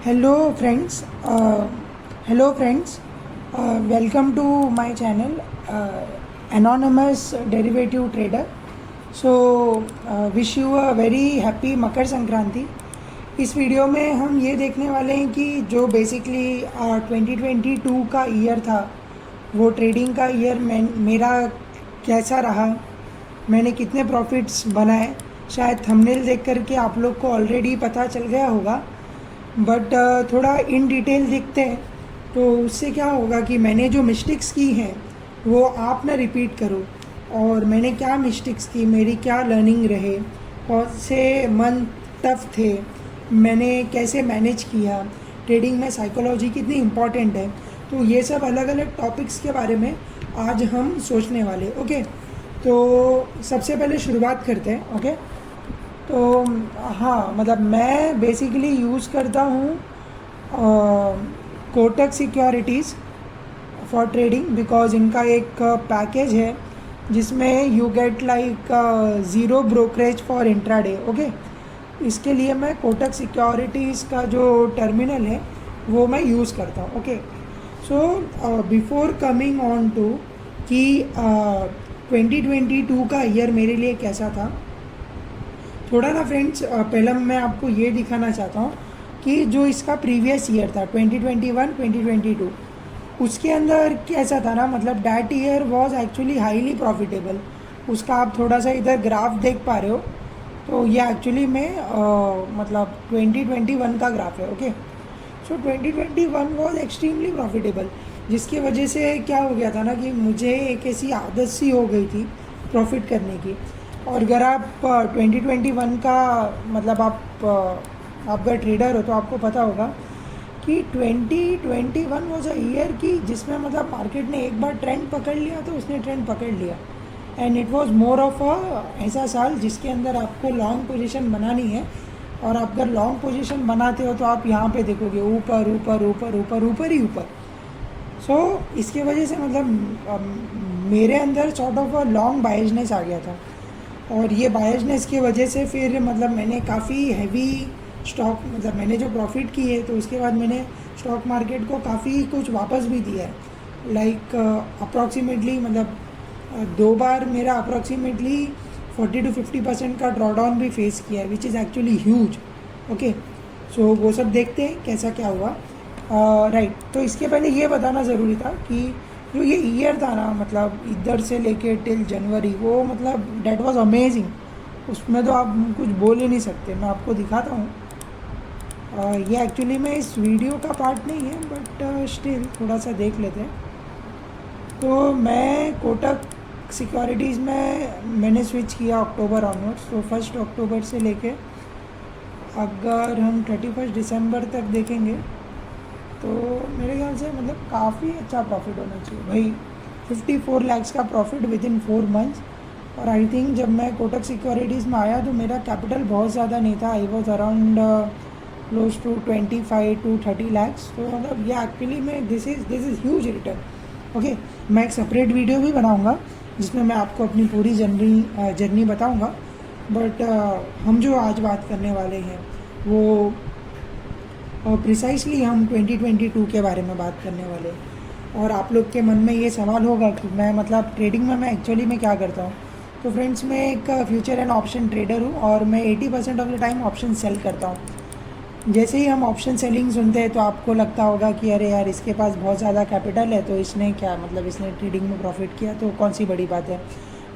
Hello friends, welcome to my channel, Anonymous Derivative Trader. So wish you a very happy Makar Sankranti. इस video में हम ये देखने वाले हैं कि जो बेसिकली 2022 का ईयर था वो ट्रेडिंग का ईयर मेरा कैसा रहा, मैंने कितने प्रॉफिट्स बनाए. शायद थंबनेल देख करके आप लोग को ऑलरेडी पता चल गया होगा, बट थोड़ा इन डिटेल देखते हैं तो उससे क्या होगा कि मैंने जो मिस्टेक्स की हैं वो आप ना रिपीट करो, और मैंने क्या मिस्टेक्स की, मेरी क्या लर्निंग रहे, कौन से मंथ टफ थे, मैंने कैसे मैनेज किया, ट्रेडिंग में साइकोलॉजी कितनी इम्पॉर्टेंट है. तो ये सब अलग अलग टॉपिक्स के बारे में आज हम सोचने वाले. ओके, तो सबसे पहले शुरुआत करते हैं. ओके, तो हाँ, मतलब मैं बेसिकली यूज़ करता हूँ Kotak securities for trading, because इनका एक पैकेज है जिसमें you get like zero brokerage for intraday. Okay, इसके लिए मैं कोटक सिक्योरिटीज़ का जो टर्मिनल है वो मैं यूज़ करता हूँ. Okay, so before coming on to कि 2022 का ईयर मेरे लिए कैसा था, थोड़ा ना फ्रेंड्स पहले मैं आपको ये दिखाना चाहता हूँ कि जो इसका प्रीवियस ईयर था 2021-2022 उसके अंदर कैसा था ना. मतलब that year was actually highly profitable. उसका आप थोड़ा सा इधर ग्राफ देख पा रहे हो, तो ये एक्चुअली में मतलब 2021 का ग्राफ है. Okay, so 2021 was extremely profitable, जिसकी वजह से क्या हो गया था ना कि मुझे एक ऐसी आदत सी हो गई थी प्रॉफिट करने की. और अगर आप 2021 का मतलब आपका ट्रेडर हो तो आपको पता होगा कि 2021 वाज अ ईयर की जिसमें मतलब मार्केट ने एक बार ट्रेंड पकड़ लिया तो उसने ट्रेंड पकड़ लिया, and it was more of a ऐसा साल जिसके अंदर आपको लॉन्ग पोजीशन बनानी है. और आप अगर लॉन्ग पोजीशन बनाते हो तो आप यहाँ पे देखोगे ऊपर ऊपर ऊपर ऊपर ऊपर ही ऊपर. सो इसके वजह से मतलब मेरे अंदर sort of a long biasness आ गया था, और ये बायसनेस की वजह से फिर मतलब मैंने काफ़ी हैवी स्टॉक, मतलब मैंने जो प्रॉफिट की है तो उसके बाद मैंने स्टॉक मार्केट को काफ़ी कुछ वापस भी दिया है. लाइक अप्रॉक्सीमेटली मतलब 2 बार मेरा अप्रॉक्सीमेटली 40-50% का ड्रॉडाउन भी फेस किया है, which is actually huge. Okay, so वो सब देखते हैं कैसा क्या हुआ. राइट, तो इसके पहले ये बताना ज़रूरी था कि जो ये ईयर था ना, मतलब इधर से लेके टिल जनवरी, वो मतलब डेट वाज अमेजिंग. उसमें तो आप कुछ बोल ही नहीं सकते. मैं आपको दिखाता हूँ. ये एक्चुअली में इस वीडियो का पार्ट नहीं है, बट स्टिल थोड़ा सा देख लेते हैं. तो मैं कोटक सिक्योरिटीज़ में मैंने स्विच किया अक्टूबर ऑनवर्ड्स. तो 1 अक्टूबर से लेके अगर हम 31 दिसंबर तक देखेंगे तो मेरे ख्याल से मतलब काफ़ी अच्छा प्रॉफिट होना चाहिए भाई. 54 लाख का प्रॉफिट विद इन 4 मंथ्स. और आई थिंक जब मैं कोटक सिक्योरिटीज़ में आया तो मेरा कैपिटल बहुत ज़्यादा नहीं था. I was around close to 25-30 lakhs. तो मतलब ये एक्चुअली में this is huge return. Okay, मैं एक सेपरेट वीडियो भी बनाऊँगा जिसमें मैं आपको अपनी पूरी जर्नी बताऊँगा. बट हम जो आज बात करने वाले हैं वो प्रिसाइसली हम 2022 के बारे में बात करने वाले हैं. और आप लोग के मन में ये सवाल होगा कि मैं मतलब ट्रेडिंग में मैं एक्चुअली में क्या करता हूँ. तो फ्रेंड्स, मैं एक फ्यूचर एंड ऑप्शन ट्रेडर हूँ और मैं 80% of the time option sell करता हूँ. जैसे ही हम ऑप्शन सेलिंग सुनते हैं तो आपको लगता होगा कि अरे यार, इसके पास बहुत ज़्यादा कैपिटल है तो इसने क्या मतलब इसने ट्रेडिंग में प्रॉफिट किया तो कौन सी बड़ी बात है.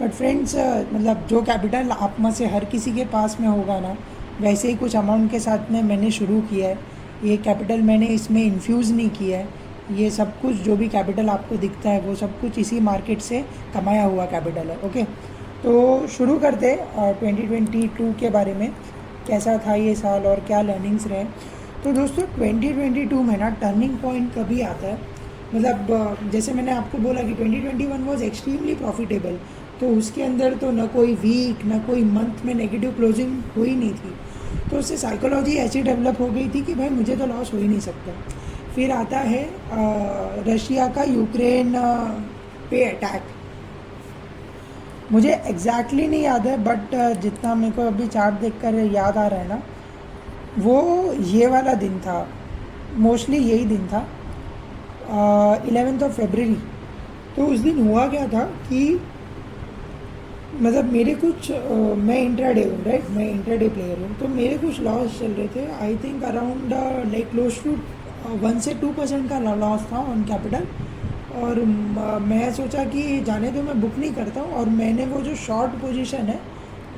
बट फ्रेंड्स, मतलब जो कैपिटल आप में से हर किसी के पास में होगा ना, वैसे ही कुछ अमाउंट के साथ में मैंने शुरू किया है. ये कैपिटल मैंने इसमें इन्फ्यूज़ नहीं किया है. ये सब कुछ जो भी कैपिटल आपको दिखता है वो सब कुछ इसी मार्केट से कमाया हुआ कैपिटल है. ओके, तो शुरू करते 2022 के बारे में, कैसा था ये साल और क्या लर्निंग्स रहे. तो दोस्तों, 2022 में ना टर्निंग पॉइंट कभी आता है. मतलब जैसे मैंने आपको बोला कि 2021 वाज एक्सट्रीमली प्रॉफिटेबल, तो उसके अंदर तो ना कोई वीक ना कोई मंथ में नेगेटिव क्लोजिंग हुई नहीं थी. तो उससे साइकोलॉजी ऐसी डेवलप हो गई थी कि भाई मुझे तो लॉस हो ही नहीं सकता. फिर आता है रशिया का यूक्रेन पे अटैक. मुझे एग्जैक्टली नहीं याद है, बट जितना मेरे को अभी चार्ट देखकर याद आ रहा है ना, वो ये वाला दिन था मोस्टली यही दिन था, 11th ऑफ फेबररी। तो उस दिन हुआ क्या था कि मतलब मेरे कुछ मैं इंट्राडे हूँ, राइट, मैं इंट्राडे प्लेयर हूँ, तो मेरे कुछ लॉस चल रहे थे। I think around like close to 1 से 2% का लॉस था ऑन कैपिटल। और मैं सोचा कि जाने दो, मैं बुक नहीं करता हूँ। और मैंने वो जो शॉर्ट पोजीशन है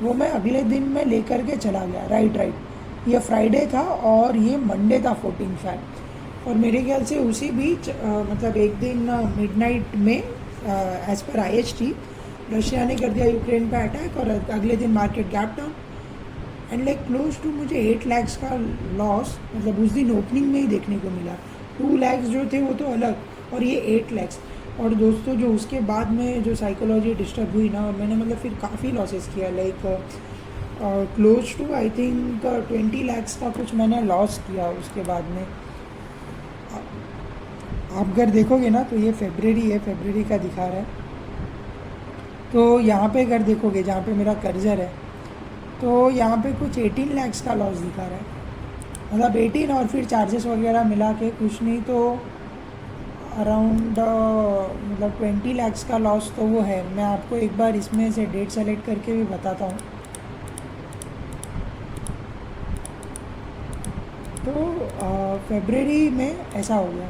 वो मैं अगले दिन में लेकर के चला गया, राइट। ये फ्राइडे था और ये मंडे था 14 फैब। और मेरे ख्याल से उसी बीच मतलब एक दिन मिडनाइट में एज पर IHT रशिया ने कर दिया यूक्रेन पर अटैक, और अगले दिन market gap down and like close to मुझे 8 lakhs का लॉस मतलब उस दिन ओपनिंग में ही देखने को मिला। 2 lakhs जो थे वो तो अलग, और ये 8 lakhs। और दोस्तों जो उसके बाद में जो साइकोलॉजी डिस्टर्ब हुई ना, और मैंने मतलब फिर काफ़ी लॉसेस किया, like close to I think 20 lakhs का कुछ मैंने लॉस किया उसके बाद में। आप अगर देखोगे ना तो ये फेबररी है, फेबररी का दिखा रहा है। तो यहाँ पे अगर देखोगे जहाँ पे मेरा कर्जर है, तो यहाँ पे कुछ 18 lakhs का लॉस दिखा रहा है, मतलब 18 और फिर चार्जेस वगैरह मिला के कुछ नहीं तो अराउंड मतलब 20 lakhs का लॉस तो वो है। मैं आपको एक बार इसमें से डेट सेलेक्ट करके भी बताता हूँ। तो फेबररी में ऐसा हो गया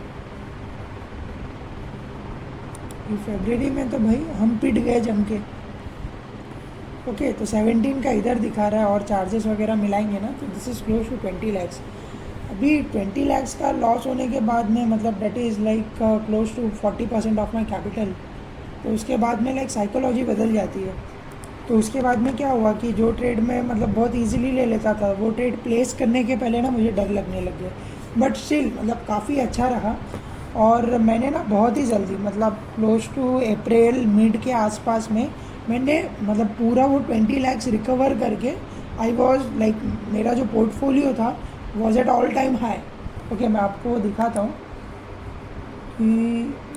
कि फेबररी में तो भाई हम पिट गए जम के। ओके, तो 17 का इधर दिखा रहा है और चार्जेस वगैरह मिलाएंगे ना तो this is close to 20 lakhs। अभी 20 lakhs का लॉस होने के बाद में मतलब that is like close to 40% of my capital. तो उसके बाद में लाइक साइकोलॉजी बदल जाती है। तो उसके बाद में क्या हुआ कि जो ट्रेड में मतलब बहुत इजीली ले लेता था, वो ट्रेड प्लेस करने के पहले ना मुझे डर लगने लग गया। बट स्टिल मतलब काफ़ी अच्छा रहा। और मैंने ना बहुत ही जल्दी मतलब क्लोज टू अप्रैल मिड के आसपास में मैंने मतलब पूरा वो 20 lakhs रिकवर करके आई वॉज लाइक मेरा जो पोर्टफोलियो था was at all time high. Okay, मैं आपको वो दिखाता हूँ कि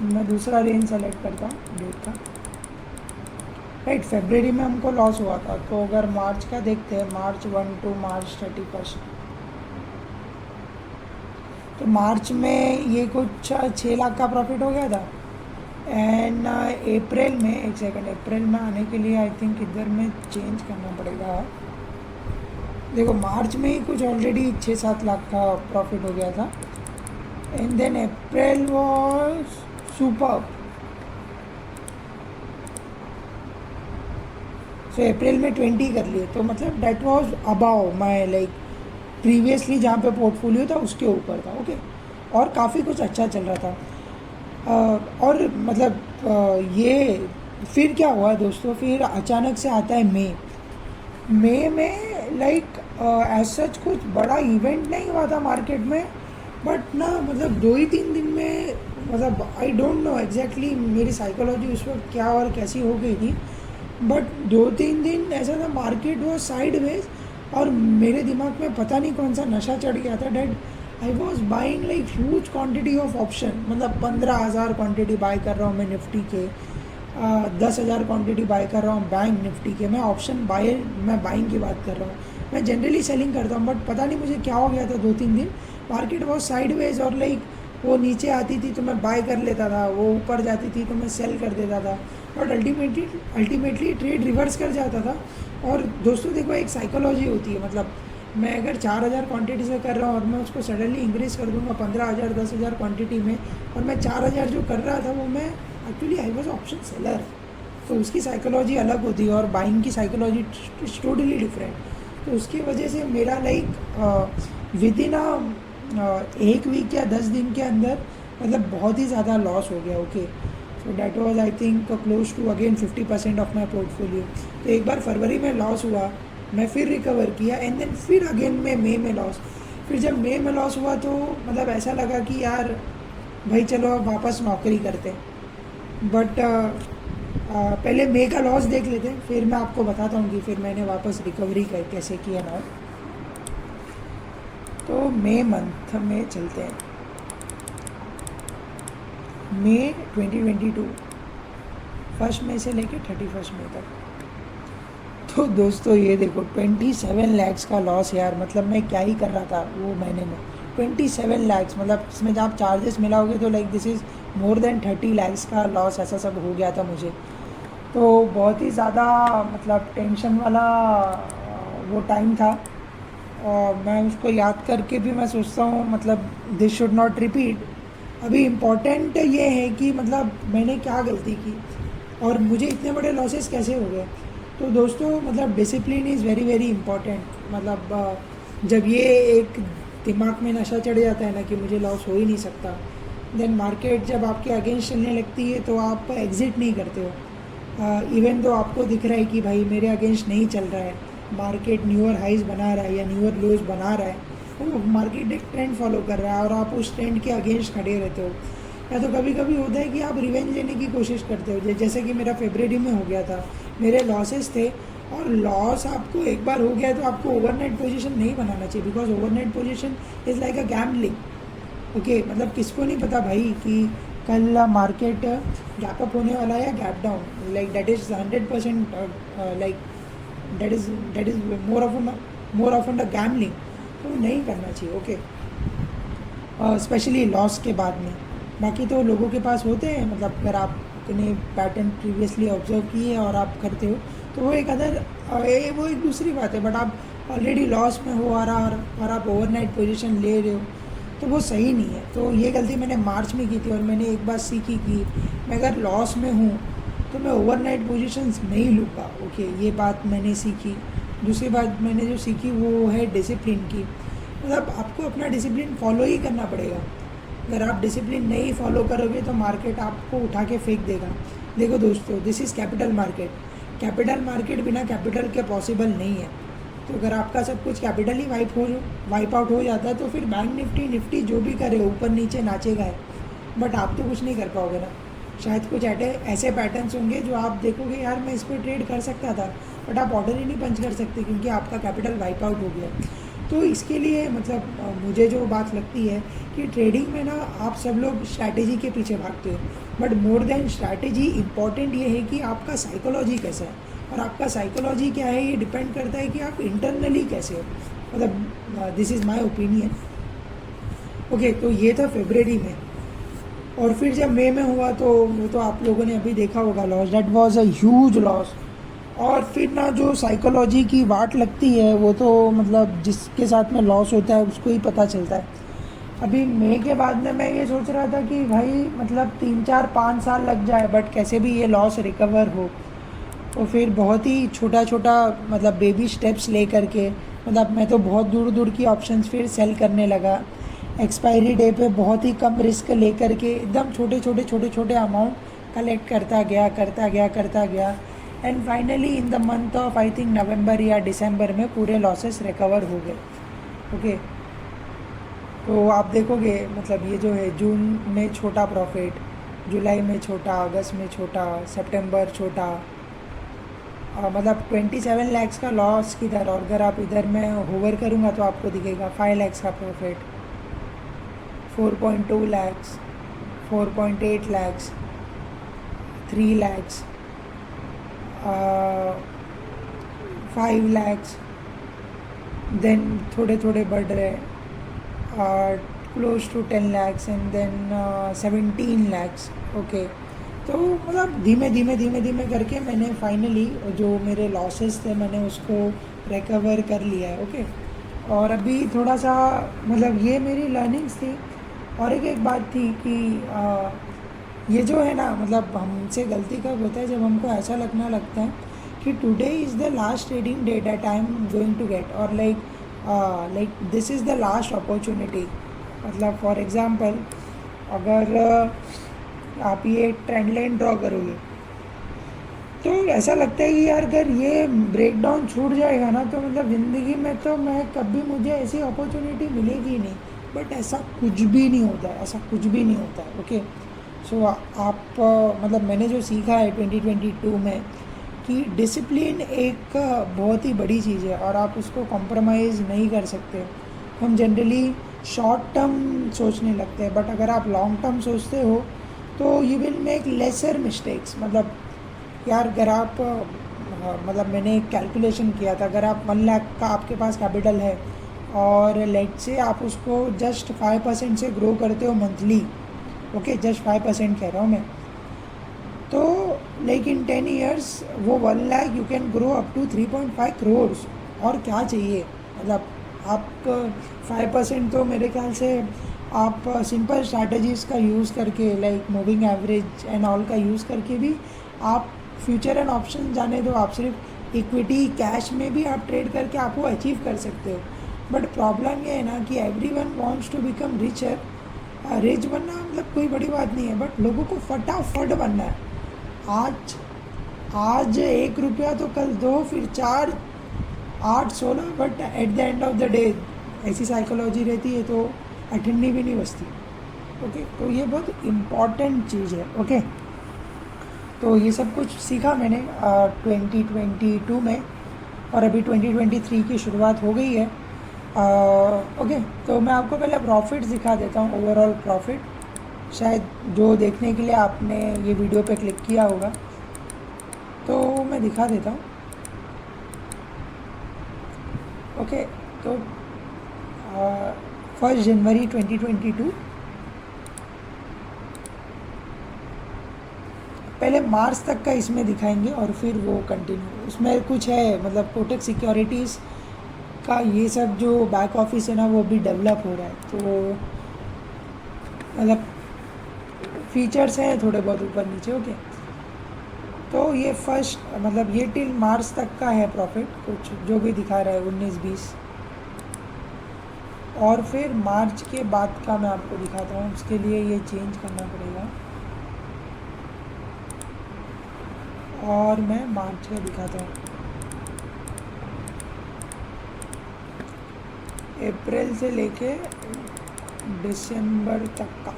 मैं दूसरा रेंज सेलेक्ट करता हूँ डेट का, राइट। फेबररी में हमको लॉस हुआ था, तो अगर मार्च का देखते हैं, March 1 to March 31, तो मार्च में ये कुछ 6 लाख का प्रॉफिट हो गया था। एंड अप्रैल में, एक सेकंड, अप्रैल में आने के लिए आई थिंक इधर में चेंज करना पड़ेगा। देखो मार्च में ही कुछ ऑलरेडी 6-7 लाख का प्रॉफिट हो गया था। And then April was super. So April में 20 कर लिए, तो मतलब date was above my like previously जहाँ पे पोर्टफोलियो था उसके ऊपर था। ओके, और काफ़ी कुछ अच्छा चल रहा था। और मतलब ये फिर क्या हुआ दोस्तों, फिर अचानक से आता है मई में लाइक एज सच कुछ बड़ा इवेंट नहीं हुआ था मार्केट में, बट ना मतलब 2 ही 3 दिन में मतलब आई डोंट नो एग्जैक्टली मेरी साइकोलॉजी उस वक्त क्या और कैसी हो गई थी, बट 2-3 दिन ऐसा था मार्केट वो साइडवेज। और मेरे दिमाग में पता नहीं कौन सा नशा चढ़ गया था that I was buying like huge quantity of option, मतलब 15,000 क्वांटिटी बाय कर रहा हूँ मैं निफ्टी के, 10,000 क्वांटिटी बाय कर रहा हूँ बैंक निफ्टी के। मैं ऑप्शन मैं बाइंग की बात कर रहा हूँ, मैं जनरली सेलिंग करता हूँ, बट पता नहीं मुझे क्या हो गया था 2-3 दिन मार्केट बहुत साइडवेज। और लाइक वो नीचे आती थी तो मैं बाय कर लेता था, वो ऊपर जाती थी तो मैं सेल कर देता था, बट अल्टीमेटली ट्रेड रिवर्स कर जाता था। और दोस्तों देखो एक साइकोलॉजी होती है, मतलब मैं अगर 4,000 क्वांटिटी से कर रहा हूँ और मैं उसको सडनली इंक्रीज कर दूंगा 15,000 10,000 क्वांटिटी में, और मैं 4,000 जो कर रहा था वो मैं actually I was option seller, तो उसकी साइकोलॉजी अलग होती है और बाइंग की साइकोलॉजी टोटली डिफरेंट। तो उसकी वजह से मेरा लाइक विद इन 1 वीक या 10 दिन के अंदर मतलब बहुत ही ज़्यादा लॉस हो गया। Okay, so that was I think close to again 50% of my portfolio. तो एक बार फरवरी में लॉस हुआ, मैं फिर रिकवर किया, एंड देन फिर अगेन मई में लॉस। फिर जब मई में लॉस हुआ तो मतलब ऐसा लगा कि यार भाई चलो अब वापस नौकरी करते हैं। बट पहले मई का लॉस देख लेते हैं, फिर मैं आपको बताता हूँ कि फिर मैंने वापस रिकवरी कैसे किया ना। तो मई मंथ में चलते हैं, मई 2022, 1 मई से लेके 31 मई तक। तो दोस्तों ये देखो 27 lakhs का लॉस यार, मतलब मैं क्या ही कर रहा था वो महीने में। 27 लैक्स, मतलब इसमें जब आप चार्जेस मिलाओगे तो like this is more than 30 lakhs का लॉस, ऐसा सब हो गया था मुझे। तो बहुत ही ज़्यादा मतलब टेंशन वाला वो टाइम था। और मैं उसको याद करके भी मैं सोचता हूँ मतलब दिस शुड नॉट रिपीट। अभी इम्पॉर्टेंट ये है कि मतलब मैंने क्या गलती की और मुझे इतने बड़े लॉसेस कैसे हो गए। तो दोस्तों मतलब discipline is very very important. मतलब जब ये एक दिमाग में नशा चढ़ जाता है ना कि मुझे लॉस हो ही नहीं सकता, देन मार्केट जब आपके अगेंस्ट चलने लगती है तो आप एग्ज़िट नहीं करते हो। इवन तो आपको दिख रहा है कि भाई मेरे अगेंस्ट नहीं चल रहा है, मार्केट न्यूअर हाइज बना रहा है या न्यूअर लोज बना रहा है, तो मार्केट एक ट्रेंड फॉलो कर रहा है और आप उस ट्रेंड के अगेंस्ट खड़े रहते हो। या तो कभी कभी होता है कि आप रिवेंज लेने की कोशिश करते हो, जैसे कि मेरा फरवरी में हो गया था। मेरे लॉसेस थे और लॉस आपको एक बार हो गया तो आपको ओवरनाइट पोजीशन नहीं बनाना चाहिए, because overnight position is like a gambling. Okay, मतलब किसको नहीं पता भाई कि कल मार्केट गैप अप होने वाला है या gap down, like that is 100% like that is more of a gambling. तो नहीं करना चाहिए। ओके, स्पेशली लॉस के बाद में। बाकी तो लोगों के पास होते हैं, मतलब अगर आपने पैटर्न प्रीवियसली ऑब्जर्व किए और आप करते हो तो वो एक वो एक दूसरी बात है। बट आप ऑलरेडी लॉस में हो और आप ओवरनाइट पोजीशन ले रहे हो तो वो सही नहीं है। तो ये गलती मैंने मार्च में की थी और मैंने एक बात सीखी कि मैं अगर लॉस में हूँ तो मैं ओवरनाइट पोजीशंस नहीं लूँगा। ओके, ये बात मैंने सीखी। दूसरी बात मैंने जो सीखी वो है डिसिप्लिन की। मतलब आपको अपना डिसिप्लिन फॉलो ही करना पड़ेगा। अगर आप डिसिप्लिन नहीं फॉलो करोगे तो मार्केट आपको उठा के फेंक देगा। देखो दोस्तों, this is capital market. Capital market बिना कैपिटल के पॉसिबल नहीं है। तो अगर आपका सब कुछ कैपिटल ही वाइप आउट हो जाता है तो फिर बैंक निफ्टी जो भी करे ऊपर नीचे नाचेगा है, बट आप तो कुछ नहीं कर पाओगे ना। शायद कुछ ऐसे पैटर्न्स होंगे जो आप देखोगे यार मैं इस पर ट्रेड कर सकता था, बट आप ऑर्डर ही नहीं पंच कर सकते क्योंकि आपका कैपिटल वाइप आउट हो गया। तो इसके लिए मतलब मुझे जो बात लगती है कि ट्रेडिंग में ना आप सब लोग स्ट्रैटेजी के पीछे भागते हो, but more than strategy important ये है कि आपका साइकोलॉजी कैसा है। और आपका साइकोलॉजी क्या है ये डिपेंड करता है कि आप इंटरनली कैसे हो। मतलब this is my opinion. Okay, तो ये था फरवरी में। और फिर जब मई में हुआ तो वो तो आप लोगों ने अभी देखा होगा loss, that was a huge loss. और फिर ना जो साइकोलॉजी की वाट लगती है वो तो मतलब जिसके साथ में लॉस होता है उसको ही पता चलता है। अभी मई के बाद में मैं ये सोच रहा था कि भाई मतलब 3 4 5 साल लग जाए बट कैसे भी ये लॉस रिकवर हो। तो फिर बहुत ही छोटा छोटा मतलब बेबी स्टेप्स ले करके, मतलब मैं तो बहुत दूर दूर की ऑप्शंस फिर सेल करने लगा। एक्सपायरी डे पे बहुत ही कम रिस्क ले करके एकदम छोटे छोटे अमाउंट कलेक्ट करता गया and finally in the month of I think November या दिसंबर में पूरे लॉसेस रिकवर हो गए। ओके, तो आप देखोगे मतलब ये जो है जून में छोटा प्रॉफिट, जुलाई में छोटा, अगस्त में छोटा, सितंबर छोटा, मतलब 27 लैक्स का लॉस किधर। और अगर आप इधर मैं होवर करूँगा तो आपको दिखेगा 5 लैक्स का प्रॉफिट, 4.2 लैक्स, 4.8 लैक्स, 3 लैक्स, 5 लैक्स, देन थोड़े थोड़े बढ़ रहे close to 10 lakhs and then 17 lakhs. Okay, तो मतलब धीमे धीमे करके मैंने फाइनली जो मेरे लॉसेस थे मैंने उसको रिकवर कर लिया है। ओके, और अभी थोड़ा सा मतलब ये मेरी लर्निंग्स थी। और एक बात थी कि ये जो है ना मतलब हमसे गलती कब होता है जब हमको ऐसा लगना लगता है कि today is the last trading day that I am going to get, और like this is the last opportunity. मतलब फॉर एग्ज़ाम्पल अगर आप ये ट्रेंड लाइन ड्रॉ करोगे तो ऐसा लगता है कि यार अगर ये ब्रेक डाउन छूट जाएगा ना तो मतलब ज़िंदगी में तो मैं कभी मुझे ऐसी अपॉर्चुनिटी मिलेगी ही नहीं। बट ऐसा कुछ भी नहीं होता है, ऐसा कुछ भी नहीं होता है। ओके, सो आप मतलब मैंने जो सीखा है 2022 में कि डिसिप्लिन एक बहुत ही बड़ी चीज़ है और आप उसको कॉम्प्रोमाइज़ नहीं कर सकते। हम जनरली शॉर्ट टर्म सोचने लगते हैं, बट अगर आप लॉन्ग टर्म सोचते हो तो you will make lesser mistakes. मतलब यार अगर आप मतलब मैंने एक कैलकुलेशन किया था, अगर आप 1 लाख का आपके पास कैपिटल है और लेट से आप उसको जस्ट 5% से ग्रो करते हो मंथली, ओके, जस्ट 5% कह रहा हूँ मैं, तो लाइक इन 10 ईयर्स वो 1 lakh you can grow up to 3.5 crore. और क्या चाहिए, मतलब आप 5% तो मेरे ख्याल से आप सिंपल स्ट्रैटेजीज़ का यूज़ करके, like moving average and all का यूज़ करके भी आप फ्यूचर एंड ऑप्शन जाने दो, आप सिर्फ इक्विटी कैश में भी आप ट्रेड करके आप वो अचीव कर सकते हो। बट प्रॉब्लम ये है ना कि everyone wants to become richer. Rich बनना मतलब कोई बड़ी बात नहीं है, बट लोगों को फटाफट बनना है। आज 1 रुपया तो कल 2, फिर 4, 8, 16, but at the end of the day ऐसी साइकोलॉजी रहती है तो अठन्नी भी नहीं बचती, ओके। तो ये बहुत इम्पॉर्टेंट चीज़ है, ओके। तो ये सब कुछ सीखा मैंने 2022 में, और अभी 2023 की शुरुआत हो गई है, ओके। तो मैं आपको पहले प्रॉफिट दिखा देता हूँ, ओवरऑल प्रॉफिट, शायद जो देखने के लिए आपने ये वीडियो पे क्लिक किया होगा, तो मैं दिखा देता हूँ, ओके। तो 1 जनवरी 2022, पहले मार्च तक का इसमें दिखाएंगे और फिर वो कंटिन्यू, उसमें कुछ है, मतलब कोटक सिक्योरिटीज़ का ये सब जो बैक ऑफिस है ना वो भी डेवलप हो रहा है, तो मतलब फीचर्स हैं थोड़े बहुत ऊपर नीचे, ओके। तो ये फर्स्ट मतलब ये टिल मार्च तक का है प्रॉफिट, कुछ जो भी दिखा रहा है 19-20, और फिर मार्च के बाद का मैं आपको दिखाता हूँ, उसके लिए ये चेंज करना पड़ेगा, और मैं मार्च का दिखाता हूँ, अप्रैल से लेके दिसंबर तक का।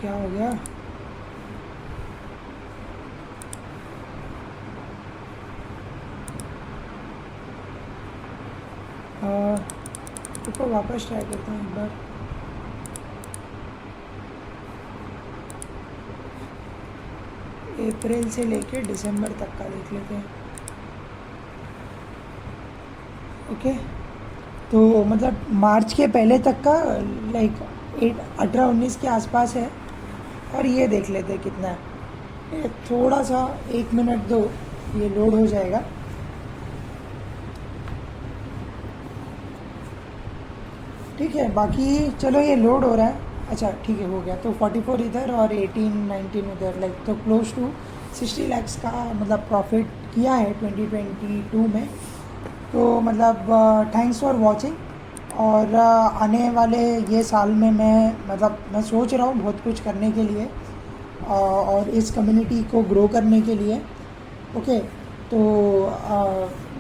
क्या हो गया, तो वापस ट्राई करता हूँ एक बार। अप्रैल से लेके दिसंबर तक का देख लेते हैं, ओके। तो मतलब मार्च के पहले तक का लाइक 18-19 के आसपास है, और ये देख लेते हैं कितना है। ये थोड़ा सा 1 मिनट दो, ये लोड हो जाएगा। ठीक है, बाकी चलो ये लोड हो रहा है, अच्छा ठीक है, हो गया। तो 44 इधर और 18-19 उधर, लाइक तो क्लोज टू 60 लाख्स का मतलब प्रॉफिट किया है 2022 में। तो मतलब थैंक्स फॉर वॉचिंग, और आने वाले ये साल में मैं सोच रहा हूँ बहुत कुछ करने के लिए, और इस कम्युनिटी को ग्रो करने के लिए, ओके। तो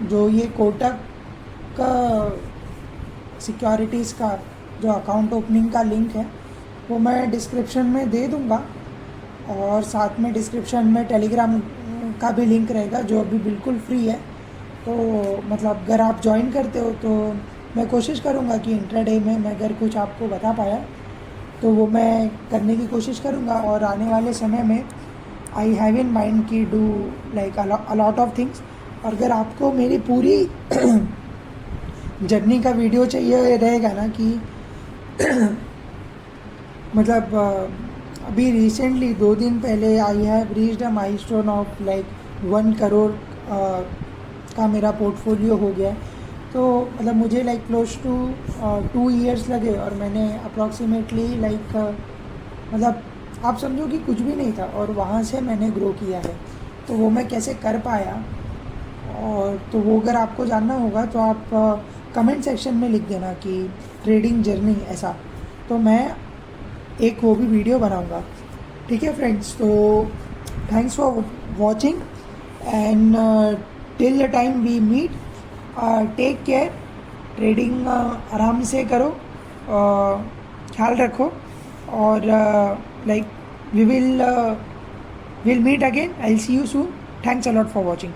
जो ये कोटक का सिक्योरिटीज़ का जो अकाउंट ओपनिंग का लिंक है वो मैं डिस्क्रिप्शन में दे दूँगा, और साथ में डिस्क्रिप्शन में टेलीग्राम का भी लिंक रहेगा जो अभी बिल्कुल फ्री है। तो मतलब अगर आप ज्वाइन करते हो तो मैं कोशिश करूँगा कि इंट्राडे में मैं अगर कुछ आपको बता पाया तो वो मैं करने की कोशिश करूँगा, और आने वाले समय में आई हैव इन माइंड कि do like a lot of things. और अगर आपको मेरी पूरी जर्नी का वीडियो चाहिए रहेगा ना कि मतलब अभी रिसेंटली 2 दिन पहले I have reached a milestone of like 1 crore का मेरा पोर्टफोलियो हो गया। तो मतलब मुझे लाइक क्लोज टू 2 ईयर्स लगे, और मैंने अप्रॉक्सीमेटली लाइक मतलब आप समझो कि कुछ भी नहीं था, और वहाँ से मैंने ग्रो किया है। तो वो मैं कैसे कर पाया, और तो वो अगर आपको जानना होगा तो आप कमेंट सेक्शन में लिख देना कि ट्रेडिंग जर्नी ऐसा, तो मैं एक वो भी वीडियो बनाऊंगा। ठीक है फ्रेंड्स, तो thanks for watching, and till the time we meet, take care. Trading आराम से करो, ख्याल रखो, और like we will meet again. I will see you soon. Thanks a lot for watching.